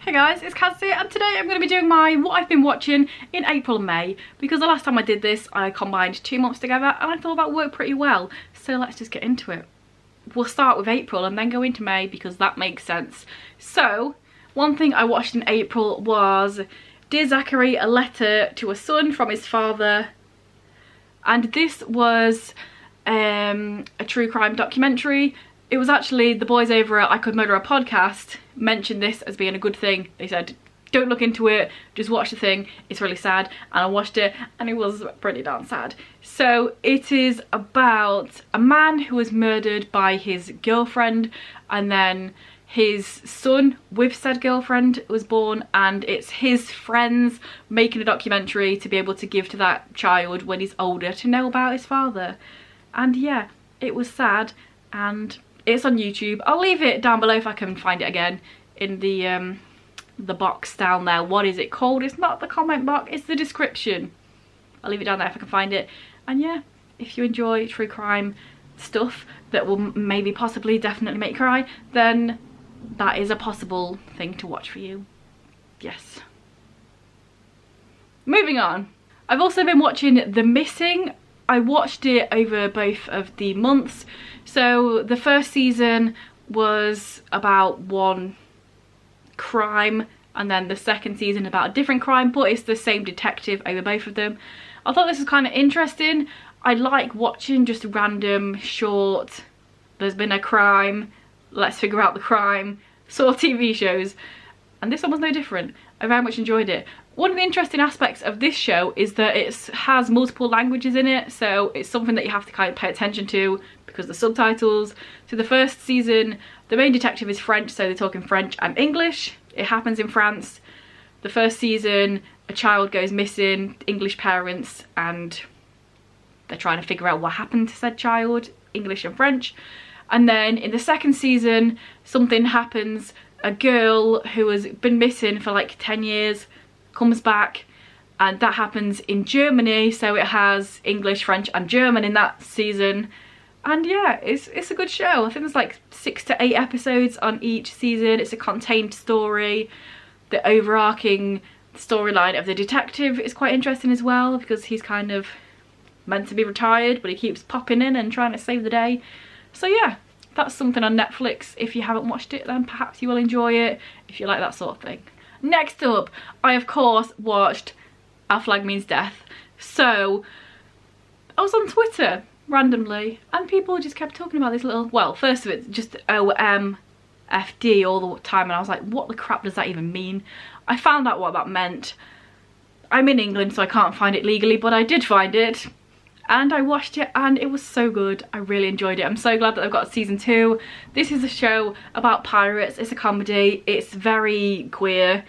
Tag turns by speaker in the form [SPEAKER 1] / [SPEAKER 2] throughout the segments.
[SPEAKER 1] Hey guys, it's Kaz here, and today I'm going to be doing my what I've been watching in April and May, because the last time I did this I combined 2 months together and I thought that worked pretty well, so let's just get into it. We'll start with April and then go into May because that makes sense. So, one thing I watched in April was Dear Zachary, a letter to a son from his father, and this was a true crime documentary. It was actually the boys over at I Could Murder a Podcast mentioned this as being a good thing. They said, don't look into it, just watch the thing, it's really sad. And I watched it and it was pretty darn sad. So it is about a man who was murdered by his girlfriend, and then his son with said girlfriend was born, and it's his friends making a documentary to be able to give to that child when he's older to know about his father. And yeah, it was sad, and it's on YouTube. I'll leave it down below if I can find it again in the box down there. What is it called? It's not the comment box, it's the description. I'll leave it down there if I can find it. And yeah, if you enjoy true crime stuff that will maybe possibly definitely make you cry, then that is a possible thing to watch for you. Yes. Moving on. I've also been watching The Missing. I watched it over both of the months. So the first season was about one crime, and then the second season about a different crime, but it's the same detective over both of them. I thought this was kind of interesting. I like watching just random short, there's been a crime, let's figure out the crime sort of TV shows, and this one was no different. I very much enjoyed it. One of the interesting aspects of this show is that it has multiple languages in it, so it's something that you have to kind of pay attention to because of the subtitles. So the first season, the main detective is French, so they're talking French and English. It happens in France. The first season, a child goes missing, English parents, and they're trying to figure out what happened to said child, English and French. And then in the second season, something happens. A girl who has been missing for like 10 years comes back, and that happens in Germany, so it has English, French and German in that season. And yeah, it's a good show. I think there's like 6 to 8 episodes on each season. It's a contained story. The overarching storyline of the detective is quite interesting as well, because he's kind of meant to be retired but he keeps popping in and trying to save the day. So yeah, that's something on Netflix. If you haven't watched it, then perhaps you will enjoy it if you like that sort of thing. Next up, I of course watched Our Flag Means Death. So I was on Twitter randomly and people just kept talking about this little, well, first of it just OMFD all the time, and I was like, what the crap does that even mean? I found out what that meant. I'm in England so I can't find it legally, but I did find it. And I watched it and it was so good. I really enjoyed it. I'm so glad that I've got season 2. This is a show about pirates. It's a comedy. It's very queer.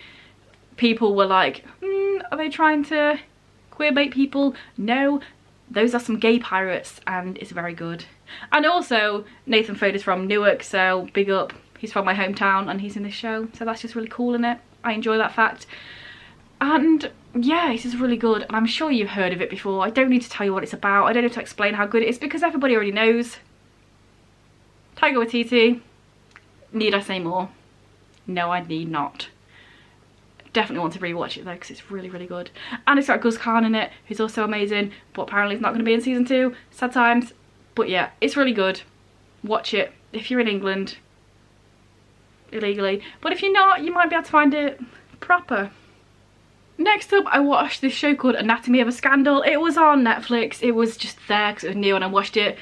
[SPEAKER 1] People were like, are they trying to queer bait people? No, those are some gay pirates, and it's very good. And also, Nathan Fode is from Newark, so big up. He's from my hometown and he's in this show, so that's just really cool, innit? I enjoy that fact. And yeah, this is really good, and I'm sure you've heard of it before. I don't need to tell you what it's about. I don't need to explain how good it is because everybody already knows. Taika Waititi. Need I say more? No, I need not. Definitely want to rewatch it though because it's really, really good. And it's got Gus Khan in it, who's also amazing, but apparently he's not going to be in season 2. Sad times. But yeah, it's really good. Watch it if you're in England. Illegally. But if you're not, you might be able to find it proper. Next up, I watched this show called Anatomy of a Scandal. It was on Netflix. It was just there because it was new and I watched it.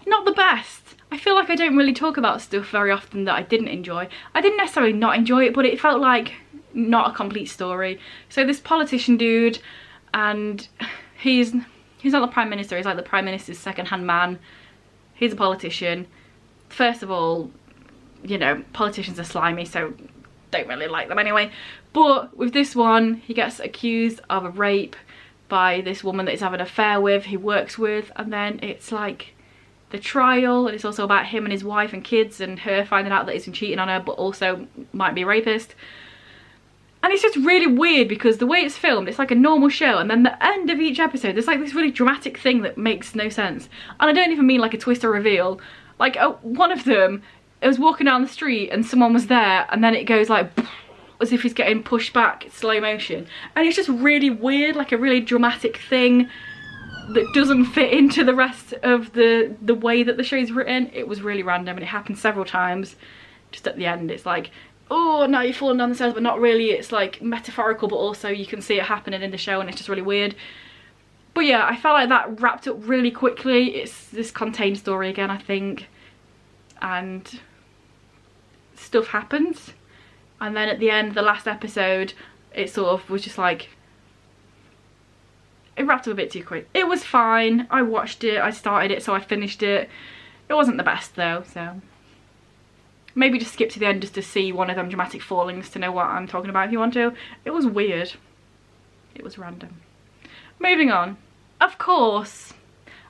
[SPEAKER 1] Not the best. I feel like I don't really talk about stuff very often that I didn't enjoy. I didn't necessarily not enjoy it, but it felt like not a complete story. So this politician dude, and he's not the Prime Minister, he's like the Prime Minister's second-hand man. He's a politician. First of all, you know, politicians are slimy, so don't really like them anyway. But with this one, he gets accused of a rape by this woman that he's having an affair with, he works with, and then it's like the trial, and it's also about him and his wife and kids and her finding out that he's been cheating on her but also might be a rapist. And it's just really weird because the way it's filmed, it's like a normal show, and then the end of each episode there's like this really dramatic thing that makes no sense. And I don't even mean like a twist or reveal. Like one of them, it was walking down the street and someone was there, and then it goes like as if he's getting pushed back in slow motion, and it's just really weird, like a really dramatic thing that doesn't fit into the rest of the way that the show's written. It was really random, and it happened several times. Just at the end, it's like, oh, now you're falling down the stairs, but not really. It's like metaphorical, but also you can see it happening in the show, and it's just really weird. But yeah, I felt like that wrapped up really quickly. It's this contained story again, I think, and stuff happens, and then at the end, the last episode, it sort of was just like, it wrapped up a bit too quick. It was fine. I watched it, I started it, so I finished it. It wasn't the best though, so maybe just skip to the end just to see one of them dramatic fallings to know what I'm talking about if you want to. It was weird. It was random. Moving on. Of course,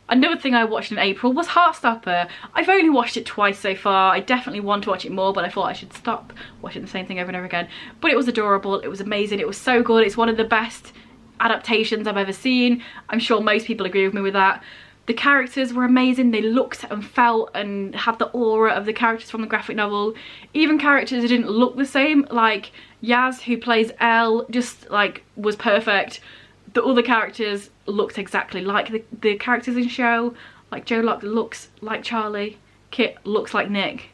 [SPEAKER 1] another thing I watched in April was Hearthstopper. I've only watched it twice so far. I definitely want to watch it more, but I thought I should stop watching the same thing over and over again. But it was adorable, it was amazing, it was so good. It's one of the best adaptations I've ever seen. I'm sure most people agree with me with that. The characters were amazing. They looked and felt and had the aura of the characters from the graphic novel. Even characters who didn't look the same, like Yaz, who plays Elle, just like was perfect. The other characters looked exactly like the characters in the show. Like Joe looks like Charlie, Kit looks like Nick.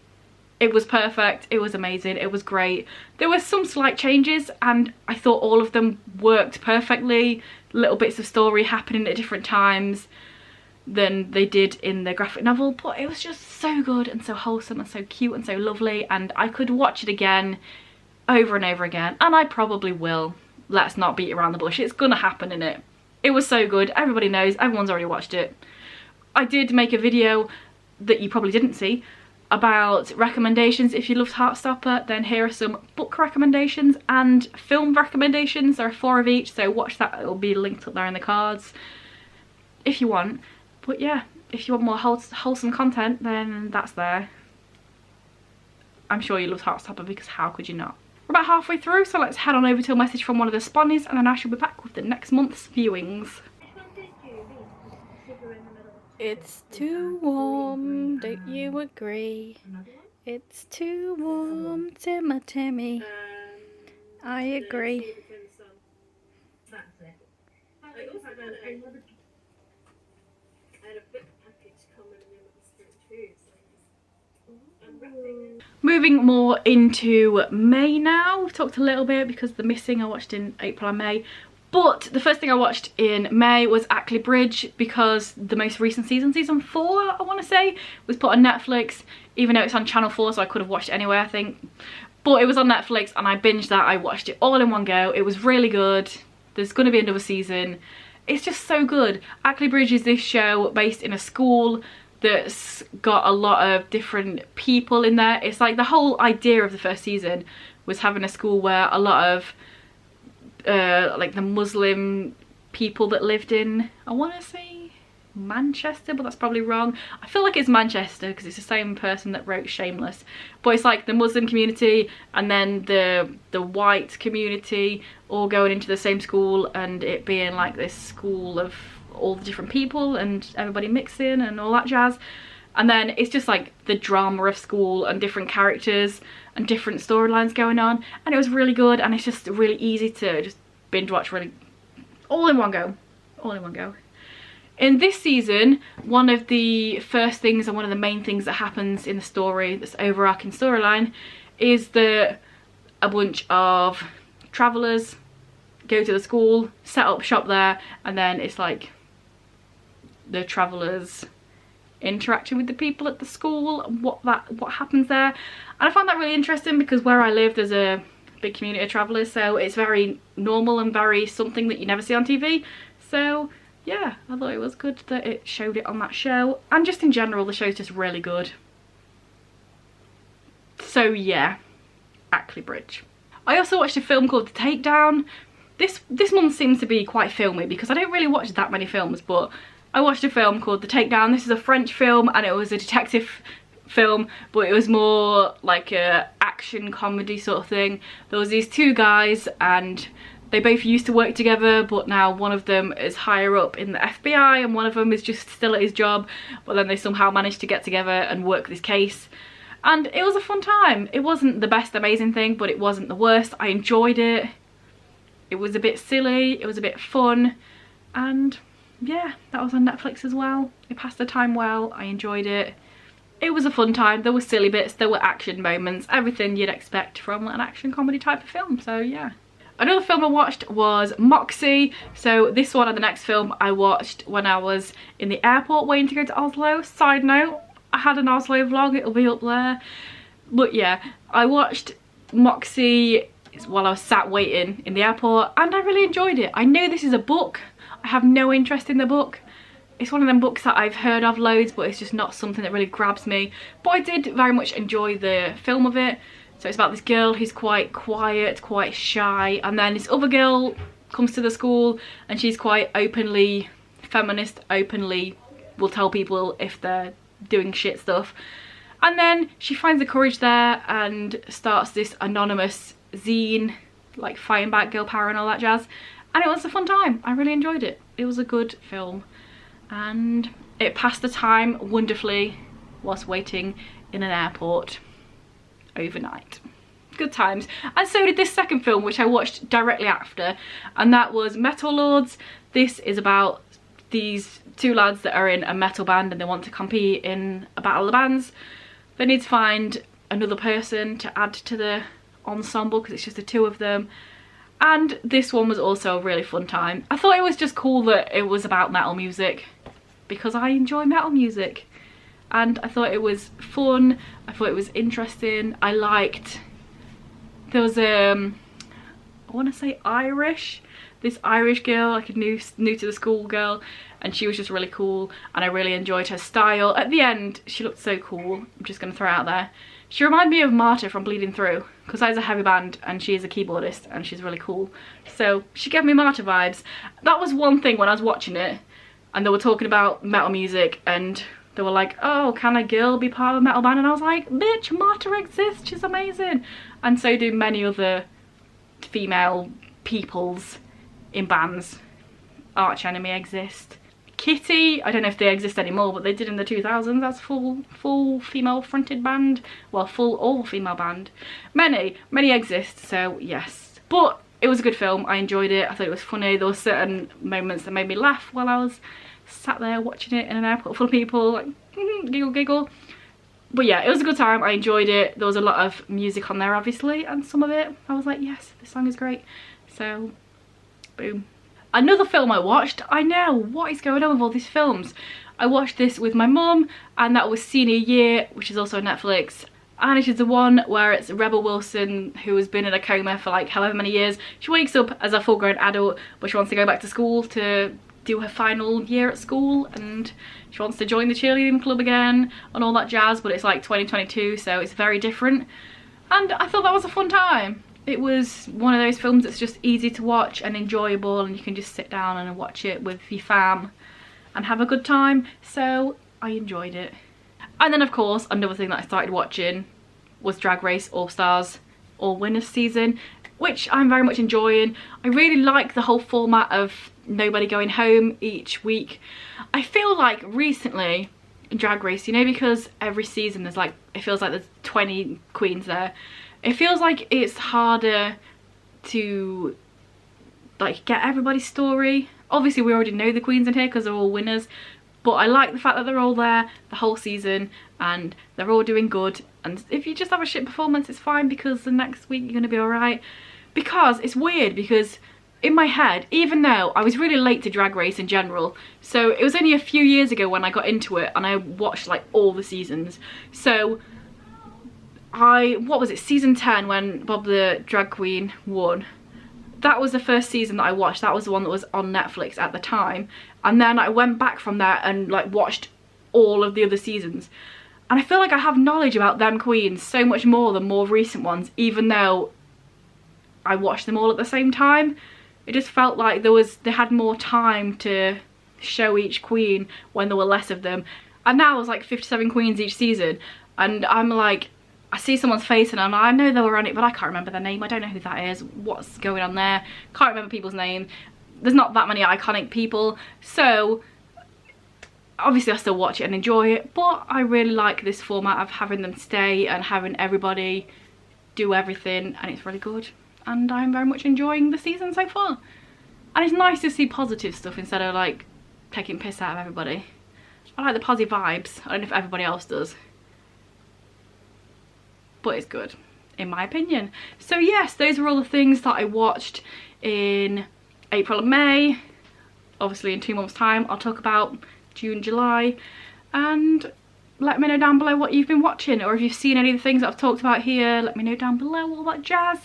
[SPEAKER 1] It was perfect, it was amazing, it was great. There were some slight changes and I thought all of them worked perfectly. Little bits of story happening at different times than they did in the graphic novel, but it was just so good and so wholesome and so cute and so lovely, and I could watch it again over and over again, and I probably will. Let's not beat around the bush, it's gonna happen, innit? It was so good, everybody knows, everyone's already watched it. I did make a video that you probably didn't see about recommendations. If you loved Hearthstopper, then here are some book recommendations and film recommendations. There are 4 of each, so watch that, it'll be linked up there in the cards if you want. But yeah, if you want more wholesome content, then that's there. I'm sure you loved Hearthstopper, because how could you not? We're about halfway through, so let's head on over to a message from one of the Sponnies, and then I shall be back with the next month's viewings. It's too warm, don't you agree? It's too warm, Timmy. I agree. Moving more into May now. We've talked a little bit because The Missing I watched in April and May. But the first thing I watched in May was Ackley Bridge, because the most recent season, season 4 I want to say, was put on Netflix, even though it's on channel 4, so I could have watched it anyway I think. But it was on Netflix and I binged that. I watched it all in one go. It was really good. There's going to be another season. It's just so good. Ackley Bridge is this show based in a school that's got a lot of different people in there. It's like the whole idea of the first season was having a school where a lot of like the Muslim people that lived in, I want to say Manchester, but that's probably wrong. I feel like it's Manchester because it's the same person that wrote Shameless, but it's like the Muslim community and then the white community all going into the same school, and it being like this school of all the different people and everybody mixing and all that jazz. And then it's just like the drama of school and different characters and different storylines going on, and it was really good, and it's just really easy to just binge watch, really all in one go. In this season, one of the first things and one of the main things that happens in the story, this overarching storyline, is that a bunch of travellers go to the school, set up shop there, and then it's like the travellers interacting with the people at the school and what happens there. And I find that really interesting because where I live there's a big community of travellers, so it's very normal and very something that you never see on TV. So yeah, I thought it was good that it showed it on that show, and just in general the show's just really good. So yeah, Ackley Bridge. I also watched a film called The Takedown. This month seems to be quite filmy because I don't really watch that many films, but I watched a film called The Takedown. This is a French film and it was a detective film, but it was more like a action comedy sort of thing. There was these 2 guys and they both used to work together, but now one of them is higher up in the FBI and one of them is just still at his job, but then they somehow managed to get together and work this case. and it was a fun time. It wasn't the best amazing thing, but it wasn't the worst. I enjoyed it. It was a bit silly, it was a bit fun, and yeah, that was on Netflix as well. It passed the time well, I enjoyed it. It was a fun time. There were silly bits, there were action moments, everything you'd expect from an action comedy type of film, so yeah. Another film I watched was Moxie. So this one and the next film I watched when I was in the airport waiting to go to Oslo. Side note, I had an Oslo vlog, it'll be up there. But yeah, I watched Moxie while I was sat waiting in the airport, and I really enjoyed it. I know this is a book. I have no interest in the book. It's one of them books that I've heard of loads, but it's just not something that really grabs me. But I did very much enjoy the film of it. So it's about this girl who's quite quiet, quite shy, and then this other girl comes to the school and she's quite openly feminist, openly will tell people if they're doing shit stuff. And then she finds the courage there and starts this anonymous zine, like fighting back girl power and all that jazz. And it was a fun time. I really enjoyed it. It was a good film. And it passed the time wonderfully whilst waiting in an airport overnight. Good times. And so did this second film, which I watched directly after, and that was Metal Lords. This is about these two lads that are in a metal band and they want to compete in a battle of the bands. They need to find another person to add to the ensemble because it's just the two of them. And this one was also a really fun time. I thought it was just cool that it was about metal music because I enjoy metal music. And I thought it was fun, I thought it was interesting. I liked, there was I want to say Irish, this Irish girl, like a new to the school girl, and she was just really cool and I really enjoyed her style. At the end, she looked so cool, I'm just going to throw it out there. She reminded me of Marta from Bleeding Through, because that is a heavy band and she is a keyboardist and she's really cool. So she gave me Marta vibes. That was one thing when I was watching it and they were talking about metal music and they were like, oh, can a girl be part of a metal band? And I was like, bitch, Marta exists, she's amazing. And so do many other female peoples in bands. Arch Enemy exist. Kitty, I don't know if they exist anymore, but they did in the 2000s. That's full female fronted band. Well, full all female band. Many exist, so yes. But it was a good film, I enjoyed it, I thought it was funny. There were certain moments that made me laugh while I was sat there watching it in an airport full of people, like giggle. But yeah, it was a good time, I enjoyed it. There was a lot of music on there obviously, and some of it I was like, yes, this song is great. So boom. Another film I watched, I know, what is going on with all these films? I watched this with my mum, and that was Senior Year, which is also on Netflix. And it is the one where it's Rebel Wilson, who has been in a coma for like however many years. She wakes up as a full-grown adult, but she wants to go back to school to do her final year at school, and she wants to join the cheerleading club again and all that jazz, but it's like 2022, so it's very different. And I thought that was a fun time. It was one of those films that's just easy to watch and enjoyable, and you can just sit down and watch it with your fam and have a good time, so I enjoyed it. And then of course another thing that I started watching was Drag Race All Stars All Winners season, which I'm very much enjoying. I really like the whole format of nobody going home each week. I feel like recently in Drag Race, you know, because every season there's like, it feels like there's 20 queens there, it feels like it's harder to like get everybody's story. Obviously we already know the queens in here because they're all winners, but I like the fact that they're all there the whole season and they're all doing good. And if you just have a shit performance, it's fine, because the next week you're gonna be alright. Because it's weird, because in my head, even though I was really late to Drag Race in general, so it was only a few years ago when I got into it and I watched like all the seasons. So what was it, season 10 when Bob the Drag Queen won? That was the first season that I watched. That was the one that was on Netflix at the time. And then I went back from there and like watched all of the other seasons. And I feel like I have knowledge about them queens so much more than more recent ones, even though I watched them all at the same time. It just felt like they had more time to show each queen when there were less of them. And now there's like 57 queens each season, and I'm like, I see someone's face and I know they were on it, but I can't remember their name. I don't know who that is, what's going on there, can't remember people's names. There's not that many iconic people, so Obviously I still watch it and enjoy it, but I really like this format of having them stay and having everybody do everything, and it's really good, and I'm very much enjoying the season so far. And it's nice to see positive stuff instead of like taking piss out of everybody. I like the positive vibes. I don't know if everybody else does, but it's good in my opinion. So yes, those are all the things that I watched in April and May. Obviously in 2 months time I'll talk about June, July, and let me know down below what you've been watching, or if you've seen any of the things that I've talked about here, let me know down below, all that jazz.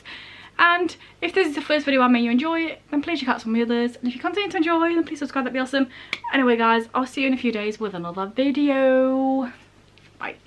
[SPEAKER 1] And if this is the first video I made you enjoy it, then please check out some of the others, and if you continue to enjoy, then please subscribe, that'd be awesome. Anyway guys, I'll see you in a few days with another video. Bye.